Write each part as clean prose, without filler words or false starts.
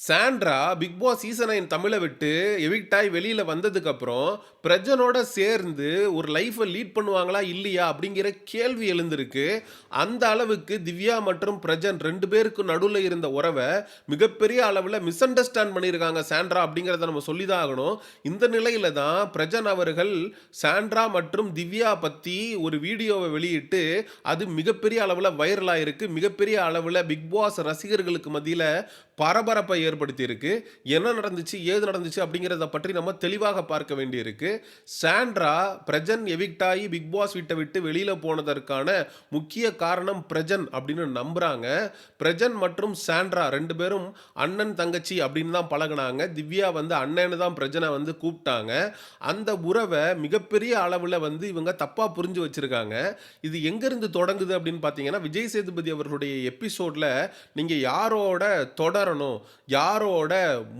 Sandra big Boss season 9 தமிழ விட்டு evict ஆயி வெளியில வந்ததுக்கப்புறம், பிரஜனோட சேர்ந்து ஒரு லைஃப்ப லீட் பண்ணுவாங்களா? இல்லையா? அப்படிங்கிற கேள்வி எழுந்திருக்கு. அந்த அளவுக்கு திவ்யா மற்றும் பிரஜன் 2 பேருக்கும் நடுவுல இருந்த உறவ மிகப்பெரிய அளவுல மிஸ் அண்டர்ஸ்டாண்ட் பண்ணியிருக்காங்க சாண்ட்ரா அப்படிங்கிறத நம்ம சொல்லி தான் ஆகணும். இந்த நிலையில தான் பிரஜன் அவர்கள் சாண்ட்ரா மற்றும் திவ்யா பத்தி ஒரு வீடியோவ வெளியிட்டு, அது மிகப்பெரிய அளவுல வைரல் ஆயிருக்கு. மிகப்பெரிய அளவுல பிக் பாஸ் ரசிகர்களுக்கு மத்தியில பரபரப்பை ஏற்படுத்தியிருக்கு. என்ன நடந்துச்சு? ஏது நடந்துச்சு? அப்படிங்கிறத பற்றி நம்ம தெளிவாக பார்க்க வேண்டியிருக்கு. சாண்ட்ரா பிரஜன் எவிக்ட் ஆயி பிக் பாஸ் வீட்ட விட்டு வெளியில போனதற்கான முக்கிய காரணம் பிரஜன் அப்படின்னு நம்புறாங்க. பிரஜன் மற்றும் சாண்ட்ரா 2 பேரும் அண்ணன், தங்கச்சி அப்படின்னு தான் பழகுனாங்க. திவ்யா வந்து அண்ணன்னு தான் பிரஜன வந்து கூப்பிட்டாங்க. அந்த உறவ மிகப்பெரிய அளவுல வந்து இவங்க தப்பா புரிஞ்சு வச்சிருக்காங்க. இது எங்கிருந்து தொடங்குது அப்படின்னு பார்த்தீங்கன்னா, விஜய் சேதுபதி அவர்களுடைய எபிசோட்ல நீங்க யாரோட தொடரணும், யாரோட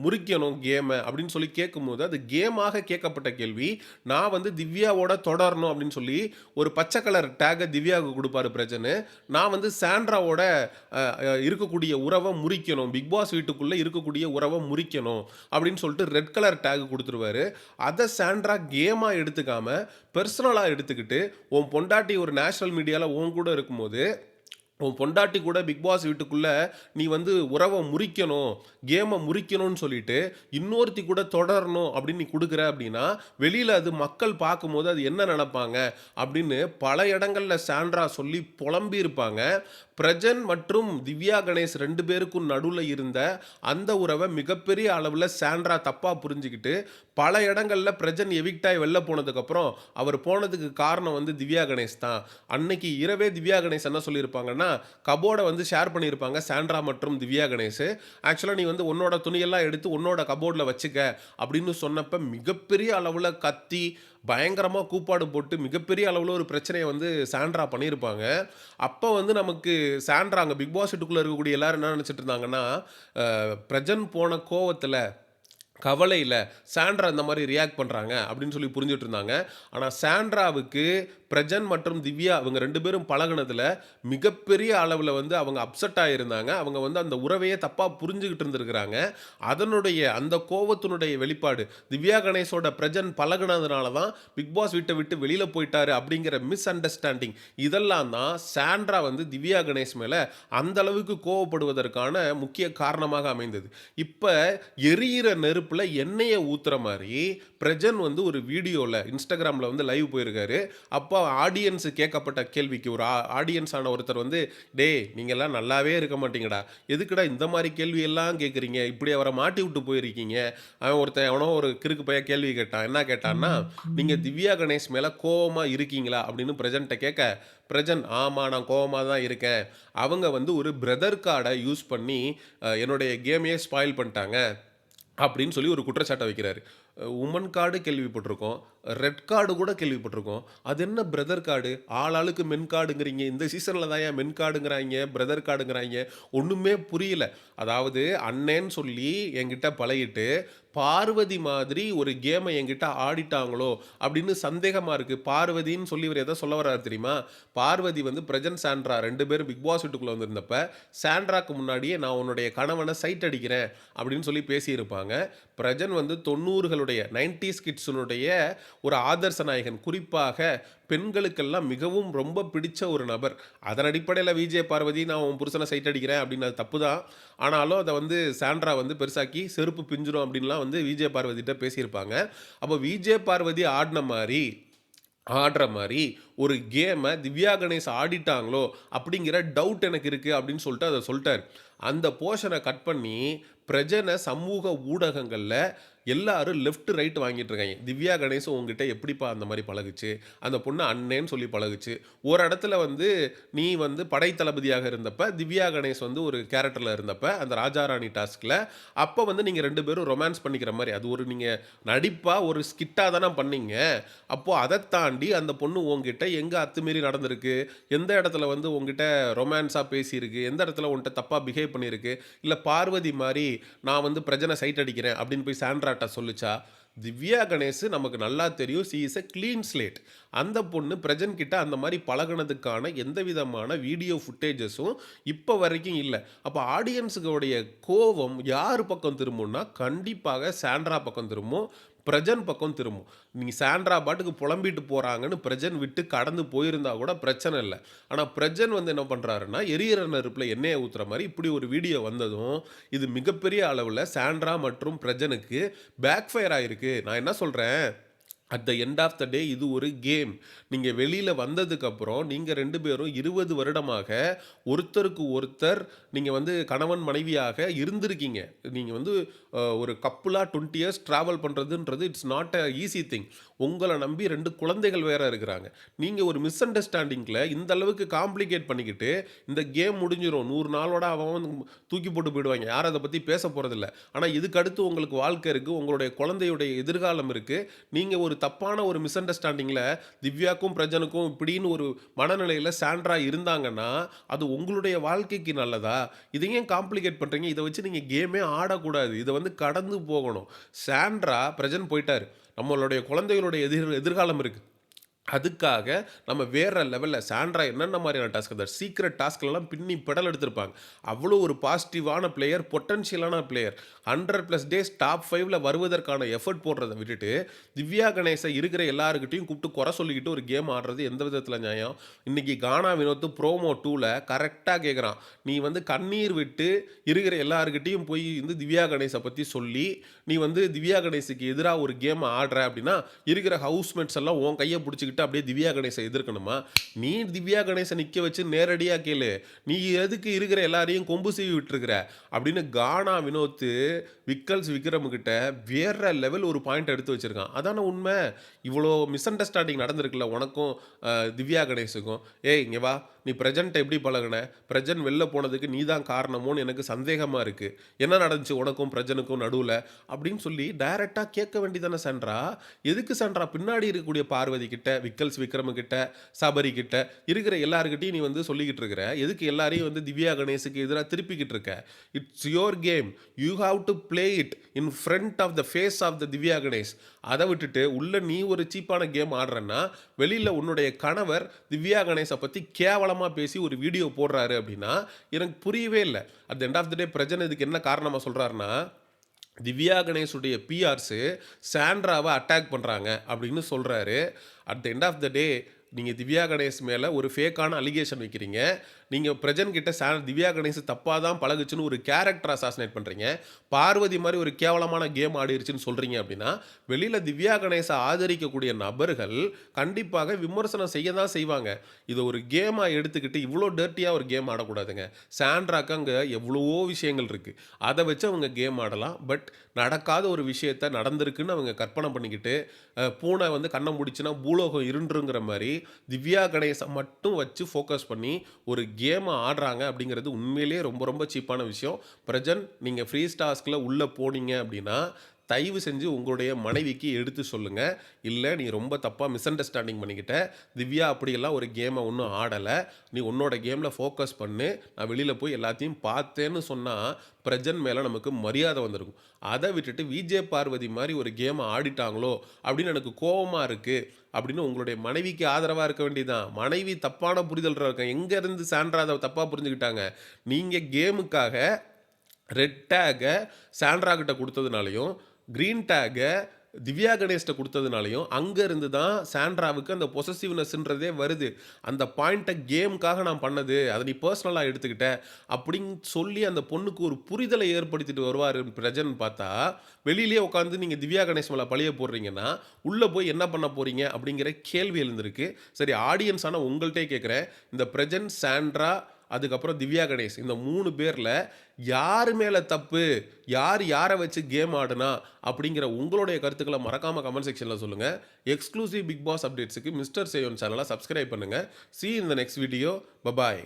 முறிக்கணும் கேம அப்படின்னு சொல்லி கேட்கும்போது, அது கேமாக கேட்கப்பட்ட கேள்வி. நான் வந்து திவ்யாவோட தொடரணும் அப்படின்னு சொல்லி ஒரு பச்சை கலர் டேக்க திவ்யாவுக்கு குடுப்பாரு பிரஜனு. நான் வந்து சாண்ட்ராவோட இருக்கக்கூடிய உறவ முறிக்கணும். பிக் பாஸ் வீட்டுக்குள்ள இருக்கக்கூடிய உறவ முறிக்கணும் அப்படின்னு சொல்லிட்டு ரெட் கலர் டேக் குடுத்துருவாரு. அத சாண்ட்ரா கேமா எடுத்துக்காம, பெர்சனலா எடுத்துக்கிட்டு, உன் பொண்டாட்டி ஒரு நேஷனல் மீடியால உன் கூட இருக்கும்போது உன் பொண்டாட்டி கூட பிக் பாஸ் வீட்டுக்குள்ள நீ வந்து உறவை முறிக்கணும், கேமை முறிக்கணும்னு சொல்லிட்டு இன்னொருத்தி கூட தொடரணும் அப்படின்னு நீ கொடுக்குற அப்படின்னா வெளியில அது மக்கள் பார்க்கும்போது அது என்ன நினைப்பாங்க அப்படின்னு பல இடங்கள்ல சாண்ட்ரா சொல்லி புலம்பி இருப்பாங்க. பிரஜன் மற்றும் திவ்யா கணேஷ் 2 பேருக்கும் நடுவுல இருந்த அந்த உறவை மிகப்பெரிய அளவுல சாண்ட்ரா தப்பா புரிஞ்சுக்கிட்டு பல இடங்கள்ல பிரஜன் எவிக்ட் ஆயி வெளில போனதுக்கப்புறம் அவர் போனதுக்கு காரணம் வந்து திவ்யா கணேஷ் தான். அன்னைக்கு இரவே திவ்யா கணேஷ் என்ன சொல்லியிருப்பாங்கன்னா, கபோர்ட வந்து ஷேர் பண்ணியிருப்பாங்க சாண்ட்ரா மற்றும் திவ்யா கணேஷ். ஆக்சுவலா நீ வந்து உன்னோட துணியெல்லாம் எடுத்து உன்னோட கபோர்ட்ல வச்சுக்க அப்படின்னு சொன்னப்ப மிகப்பெரிய அளவுல கத்தி, பயங்கரமா கூப்பாடு போட்டு மிகப்பெரிய அளவுல ஒரு பிரச்சனைய வந்து சாண்ட்ரா பண்ணியிருப்பாங்க. அப்ப வந்து நமக்கு சாண்ட்ரா அங்க பிக் பாஸ் வீட்டுக்குள்ள இருக்கக்கூடிய எல்லாரும் என்ன நினைச்சுட்டு இருந்தாங்கன்னா, பிரஜன் போன கோவத்துல கவலையில சாண்ட்ரா இந்த மாரி ரியாக்ட் பண்றாங்க அப்படின்னு சொல்லி புரிஞ்சுட்டு இருந்தாங்க. ஆனா சாண்ட்ராவுக்கு பிரஜன் மற்றும் திவ்யா இவங்க 2 பேரும் பழகுனதுல மிகப்பெரிய அளவுல வந்து அவங்க அப்செட் ஆயிருந்தாங்க. அவங்க வந்து அந்த உறவையே தப்பா புரிஞ்சுகிட்டு இருந்திருக்கிறாங்க. அதனுடைய அந்த கோவத்தினுடைய வெளிப்பாடு திவ்யா கணேஷோட பிரஜன் பழகுனதுனால தான் பிக் பாஸ் வீட்ட விட்டு வெளியில போயிட்டாரு அப்படிங்கிற மிஸ் அண்டர்ஸ்டாண்டிங் இதெல்லாம் தான் சாண்ட்ரா வந்து திவ்யா கணேஷ் மேல அந்த அளவுக்கு கோவப்படுவதற்கான முக்கிய காரணமாக அமைந்தது. இப்ப எரியிற நெருப்புல எண்ணெய ஊத்துற மாரி, பிரஜன் வந்து ஒரு வீடியோல Instagramல வந்து லைவ் போயிருக்காரு. அப்ப ஆடியன்ஸ் கேட்கப்பட்ட கேள்விக்கு ஒரு ஆடியன்ஸ் ஆன ஒருத்தர் வந்து, "டேய் நீங்கலாம் நல்லாவே இருக்க மாட்டீங்கடா. எதுக்குடா இந்த மாரி கேள்வி எல்லாம் கேட்குறீங்க? இப்படி அவர மாட்டி விட்டு போயிருக்கீங்க." அவன் ஒருத்தன் எவனோ ஒரு கிறுக்கு பையன் கேள்வி கேட்டான். என்ன கேட்டான்னா, "நீங்க திவ்யா கணேஷ் மேல கோவமா இருக்கீங்களா?" அப்படின்னு பிரஜன்ட்ட கேட்க, பிரஜன், "ஆமா நான் கோவமா தான் இருக்கேன். அவங்க வந்து ஒரு பிரதர் கார்ட யூஸ் பண்ணி என்னுடைய கேமையே ஸ்பாயில் பண்ணிட்டாங்க." அப்படின்னு சொல்லி ஒரு குற்றச்சாட்ட வைக்கிறாரு. உமன் கார்டு கேள்விப்பட்டிருக்கோம். ரெட் கார்டு கூட கேள்விப்பட்டிருக்கோம். அது என்ன பிரதர் கார்டு? ஆளாளுக்கு மென் கார்டுங்கிறீங்க. இந்த சீசன்ல தான் ஏன் மென் கார்டுங்கிறாய்ங்க, பிரதர் கார்டுங்கிறாய்ங்க. ஒண்ணுமே புரியல. அதாவது அண்ணேன்னு சொல்லி என்கிட்ட பழகிட்டு, பார்வதி மாதிரி ஒரு கேம என்கிட்ட ஆடிட்டாங்களோ! அப்படின்னு சந்தேகமா இருக்கு. பார்வதின்னு சொல்லி இவரு எத சொல்ல வர்றாரு தெரியுமா? பார்வதி வந்து பிரஜன், சாண்ட்ரா 2 பேரும் பிக் பாஸ் வீட்டுக்குள்ள வந்திருந்தப்ப, சாண்ட்ராக்கு முன்னாடியே நான் உன்னுடைய கணவன சைட் அடிக்கிறேன் அப்படின்னு சொல்லி பேசியிருப்பாங்க. பிரஜன் வந்து 90களுடைய 90ஸ் கிட்ஸினுடைய ஒரு ஆதர்ச நாயகன். குறிப்பாக பெண்களுக்கெல்லாம் மிகவும் ரொம்ப பிடிச்ச ஒரு நபர். அதன் அடிப்படையில விஜே பார்வதி நான் உன் புருஷன சைட் அடிக்கிறேன் அப்படின்னு அது தப்பு தான். ஆனாலும் அத வந்து சாண்ட்ரா வந்து பெருசாக்கி செருப்பு பிஞ்சிரும் அப்படின்லாம் வந்து விஜே பார்வதிட்ட பேசியிருப்பாங்க. அப்போ விஜே பார்வதி ஆடுற மாரி ஒரு கேம திவ்யா கணேஷ் ஆடிட்டாங்களோ! அப்படிங்கிற டவுட் எனக்கு இருக்கு அப்படின்னு சொல்லிட்டு அத சொல்ட்டாரு. அந்த போர்ஷன கட் பண்ணி பிரஜன சமூக ஊடகங்கள்ல எல்லாரும் லெஃப்ட், ரைட் வாங்கிட்டு இருக்காய்ங்க. திவ்யா கணேஷ் உன்கிட்ட எப்படிப்பா அந்த மாரி பழகுச்சு? அந்த பொண்ணு அண்ணேன்னு சொல்லி பழகுச்சு. ஒரு இடத்துல வந்து நீ வந்து படை தளபதியாக இருந்தப்ப, திவ்யா கணேஷ் வந்து ஒரு கேரக்டர்ல இருந்தப்ப, அந்த ராஜா ராணி டாஸ்க்ல, அப்ப வந்து நீங்க 2 பேரும் ரொமான்ஸ் பண்ணிக்கிற மாரி, அது ஒரு நீங்க நடிப்பா ஒரு ஸ்கிட்டா தான பண்ணீங்க. அப்போ அதத் தாண்டி அந்த பொண்ணு உன்கிட்ட எங்க அத்துமீறி நடந்திருக்கு? எந்த இடத்துல வந்து உன்கிட்ட ரொமான்ஸா பேசியிருக்கு? எந்த இடத்துல உன்ட்ட தப்பா பிஹேவ் பிஹேவ் பண்ணியிருக்கு? இல்ல பார்வதி மாரி நான் வந்து பிரஜனை சைட் அடிக்கிறேன் அப்படின்னு போய் சாண்ட்ராட்ட சொல்லுச்சா? திவ்யா கணேஷ் நமக்கு நல்லா தெரியும். She is a clean slate. அந்த பொண்ணு பிரஜன் கிட்ட அந்த மாரி பழகுனதுக்கான எந்த விதமான வீடியோ ஃபுட்டேஜஸும் இப்ப வரைக்கும் இல்ல. அப்ப ஆடியன்ஸுடைய கோவம் யார் பக்கம் திரும்பும்னா, கண்டிப்பாக சாண்ட்ரா பக்கம் திரும்பும். பிரஜன் பக்கம் திரும்பும். நீங்க சாண்ட்ரா பாட்டுக்கு புலம்பிட்டு போறாங்கன்னு பிரஜன் விட்டு கடந்து போயிருந்தா கூட பிரச்சனை இல்ல. ஆனா பிரஜன் வந்து என்ன பண்றாருன்னா, எரியிற நெருப்புல எண்ணெய ஊத்துற மாரி இப்படி ஒரு வீடியோ வந்ததும், இது மிகப்பெரிய அளவுல சாண்ட்ரா மற்றும் பிரஜனுக்கு பேக் ஃபயர் ஆயிருக்கு. நான் என்ன சொல்றேன், at the end of the day இது ஒரு கேம். நீங்க வெளியில வந்ததுக்கப்புறம், நீங்க 2 பேரும் 20 வருடமாக ஒருத்தருக்கு ஒருத்தர் நீங்க வந்து கணவன் மனைவியாக இருந்திருக்கீங்க. நீங்க வந்து ஒரு கப்புலா 20 இயர்ஸ் டிராவல் பண்றதுன்றது it's not a easy thing. உங்கள நம்பி 2 குழந்தைகள் வேற இருக்கிறாங்க. நீங்க ஒரு மிஸ் அண்டர்ஸ்டாண்டிங்ல இந்த அளவுக்கு காம்ப்ளிகேட் பண்ணிக்கிட்டு, இந்த கேம் முடிஞ்சிரும். 100 நாளோட அவன் அவன் தூக்கி போட்டு போயிடுவாய்ங்க. யாரும் அத பத்தி பேச போறதில்ல. ஆனா இதுக்கு அடுத்து உங்களுக்கு வாழ்க்கை இருக்கு. உங்களுடைய குழந்தையுடைய எதிர்காலம் இருக்கு. நீங்க ஒரு தப்பான ஒரு மிஸ் அண்டர்ஸ்டாண்டிங்ல திவ்யாக்கும், பிரஜனுக்கும் இப்படின்னு ஒரு மனநிலையில சாண்ட்ரா இருந்தாங்கன்னா, அது உங்களுடைய வாழ்க்கைக்கு நல்லதா? இத ஏன் காம்ப்ளிகேட் பண்றீங்க? இத வச்சு நீங்க கேமே ஆடக்கூடாது. இத வந்து கடந்து போகணும். சாண்ட்ரா பிரஜன் போய்ட்டாரு. நம்மளுடைய குழந்தைகளுடைய எதிர்காலம் இருக்கு. அதுக்காக நம்ம வேற லெவல்ல சாண்ட்ரா என்னென்ன மாதிரியான டாஸ்க் அந்த சீக்ரெட் டாஸ்க்லலாம் பின்னி பெடல் எடுத்திருப்பாங்க. அவ்வளோ ஒரு பாசிட்டிவான பிளேயர், பொட்டன்ஷியலான பிளேயர். 100+ டேஸ் டாப் 5ல வருவதற்கான எஃபோர்ட் போடுறத விட்டுட்டு, திவ்யா கணேச இருக்கிற எல்லார்கிட்டயும் கூப்பிட்டு குறை சொல்லிக்கிட்டு ஒரு கேம் ஆடுறது எந்த விதத்தில நியாயம்? இன்னைக்கு கானா வினோத் ப்ரோமோ 2ல கரெக்ட்டா கேட்குறான். நீ வந்து கண்ணீர் விட்டு இருக்கிற எல்லார்கிட்டயும் போய் வந்து திவ்யா கணேச பத்தி சொல்லி, நீ வந்து திவ்யா கணேசுக்கு எதிரா ஒரு கேம் ஆடுற அப்படின்னா, இருக்கிற ஹவுஸ்மேட்ஸ் எல்லாம் உன் கைய புடிச்சுக்கிட்டு அப்படியே திவ்யா கணேச எதிர்க்கணுமா? நீ திவ்யா கணேச நிக்க வச்சு நேரடியா கேளு. நீ எதுக்கு இருக்கிற எல்லாரையும் கொம்பு சீவி விட்டுருக்கிற? அப்படின்னு கானா வினோத் விக்கல்ஸ் விக்ரம் கிட்ட வேற லெவல் ஒரு பாயிண்ட் எடுத்து வச்சிருக்கான். அதான உண்மை. இவ்வளோ மிஸ் அண்டர்ஸ்டாண்டிங் நடந்திருக்குல்ல உனக்கும் திவ்யா கணேஷுக்கும். ஏய் இங்க வா. நீ பிரஜன்ட்ட எப்படி பழகுன? பிரஜன் வெளில போனதுக்கு நீ தான் காரணமோன்னு எனக்கு சந்தேகமா இருக்கு. என்ன நடந்துச்சு உனக்கும் பிரஜனுக்கும் நடுவுல? அப்படின்னு சொல்லி டைரக்ட்டா கேட்க வேண்டியதானே சாண்ட்ரா? எதுக்கு சாண்ட்ரா பின்னாடி இருக்கக்கூடிய பார்வதி கிட்ட, விக்கல்ஸ் விக்ரம் கிட்ட, சபரி கிட்ட இருக்கிற எல்லார்கிட்டயும் நீ வந்து சொல்லிக்கிட்டு இருக்கிற? எதுக்கு எல்லாரையும் வந்து திவ்யா கணேஷுக்கு எதிரா திருப்பிக்கிட்டு இருக்க? It's your game. You have to play it in front of the face of the Divya Ganesh. அத விட்டுட்டு உள்ள நீ ஒரு சீப்பான கேம் ஆடுறன்னா, வெளியில உன்னுடைய கணவர் திவ்யா கணேச பத்தி கேவலமா பேசி ஒரு வீடியோ போடுறாரு அப்படின்னா, எனக்கு புரியவே இல்ல. At the end of the day Prajin இதுக்கு என்ன காரணமா சொல்றாருன்னா, திவ்யா கணேஷுடைய பிஆர்ஸ் சாண்ட்ராவ அட்டாக் பண்றாங்க அப்படின்னு சொல்றாரு. At the end of the day நீங்க திவ்யா கணேஷ் மேல ஒரு ஃபேக்கான அலிகேஷன் வைக்கிறீங்க. நீங்க பிரஜன் கிட்ட திவ்யா கணேஷ் தப்பா தான் பழகுச்சுன்னு ஒரு கேரக்டர் அசாசினேட் பண்றீங்க. பார்வதி மாரி ஒரு கேவலமான கேம் ஆடிருச்சுன்னு சொல்றீங்க அப்படின்னா, வெளியில திவ்யா கணேச ஆதரிக்கக்கூடிய நபர்கள் கண்டிப்பாக விமர்சனம் செய்ய தான் செய்வாங்க. இத ஒரு கேமா எடுத்துக்கிட்டு இவ்ளோ டர்ட்டியா ஒரு கேம் ஆடக்கூடாதுங்க. சாண்ட்ராக்கு அங்க எவ்வளவோ விஷயங்கள் இருக்கு. அத வச்சு அவங்க கேம் ஆடலாம். பட் நடக்காத ஒரு விஷயத்த நடந்திருக்குன்னு அவங்க கற்பனை பண்ணிக்கிட்டு, பூனை வந்து கண்ண மூடிச்சுன்னா பூலோகம் இருண்டுங்கிற மாரி திவ்யா கணேச மட்டும் வச்சு ஃபோக்கஸ் பண்ணி ஒரு கேம ஆடுறாங்க அப்படிங்கிறது உண்மையிலேயே ரொம்ப ரொம்ப சீப்பான விஷயம். பிரஜன் நீங்க ஃப்ரீ டாஸ்க்ல உள்ள போனீங்க அப்படின்னா, தயவு செஞ்சு உங்களுடைய மனைவிக்கு எடுத்து சொல்லுங்க. இல்ல நீ ரொம்ப தப்பா மிஸ் அண்டர்ஸ்டாண்டிங் பண்ணிக்கிட்ட. திவ்யா அப்படியெல்லாம் ஒரு கேம ஒண்ணும் ஆடல. நீ உன்னோட கேம்ல ஃபோக்கஸ் பண்ணு. நான் வெளியில போய் எல்லாத்தையும் பார்த்தேன்னு சொன்னா, பிரஜன் மேல நமக்கு மரியாதை வந்திருக்கும். அத விட்டுட்டு விஜே பார்வதி மாரி ஒரு கேம ஆடிட்டாங்களோ அப்படின்னு எனக்கு கோவமா இருக்கு. அப்படின்னு உங்களுடைய மனைவிக்கு ஆதரவா இருக்க வேண்டியதுதான். மனைவி தப்பான புரிதல்ல இருக்காங்க. எங்க இருந்து சாண்ட்ரா அத தப்பா புரிஞ்சுக்கிட்டாங்க? நீங்க கேமுக்காக ரெட் டேக்க சாண்ட்ரா கிட்ட குடுத்ததுனாலயும், கிரீன் டேக்க திவ்யா கணேஷ்ட்ட குடுத்ததுனாலயும், அங்க இருந்து தான் சாண்ட்ராவுக்கு அந்த பொசெசிவ்னஸ்ன்றதே வருது. அந்த பாயிண்ட்ட கேம்க்காக நான் பண்ணது. அத நீ பெர்சனலா எடுத்துக்கிட்ட. அப்படின்னு சொல்லி அந்த பொண்ணுக்கு ஒரு புரிதலை ஏற்படுத்திட்டு வருவாரு பிரஜன் பார்த்தா, வெளியிலேயே உட்கார்ந்து நீங்க திவ்யா கணேஷ் மேல பழிய போடுறீங்கன்னா, உள்ள போய் என்ன பண்ண போறீங்க? அப்படிங்கிற கேள்வி எழுந்திருக்கு. சரி ஆடியன்ஸ் ஆன உங்கள்ட்டயே கேட்கிறேன். இந்த பிரஜன், சாண்ட்ரா அதுக்கப்புறம் திவ்யா கணேஷ் இந்த 3 பேர்ல யார் மேல தப்பு? யார் யார வச்சு கேம் ஆடுனா? அப்படிங்கிற உங்களுடைய கருத்துக்கள மறக்காம கமெண்ட் செக்ஷன்ல சொல்லுங்க. எக்ஸ்க்ளூசிவ் பிக் பாஸ் அப்டேட்ஸ்க்கு மிஸ்டர் சேயோன் சேனல சப்ஸ்கிரைப் பண்ணுங்க. See you in the next video. Bye bye.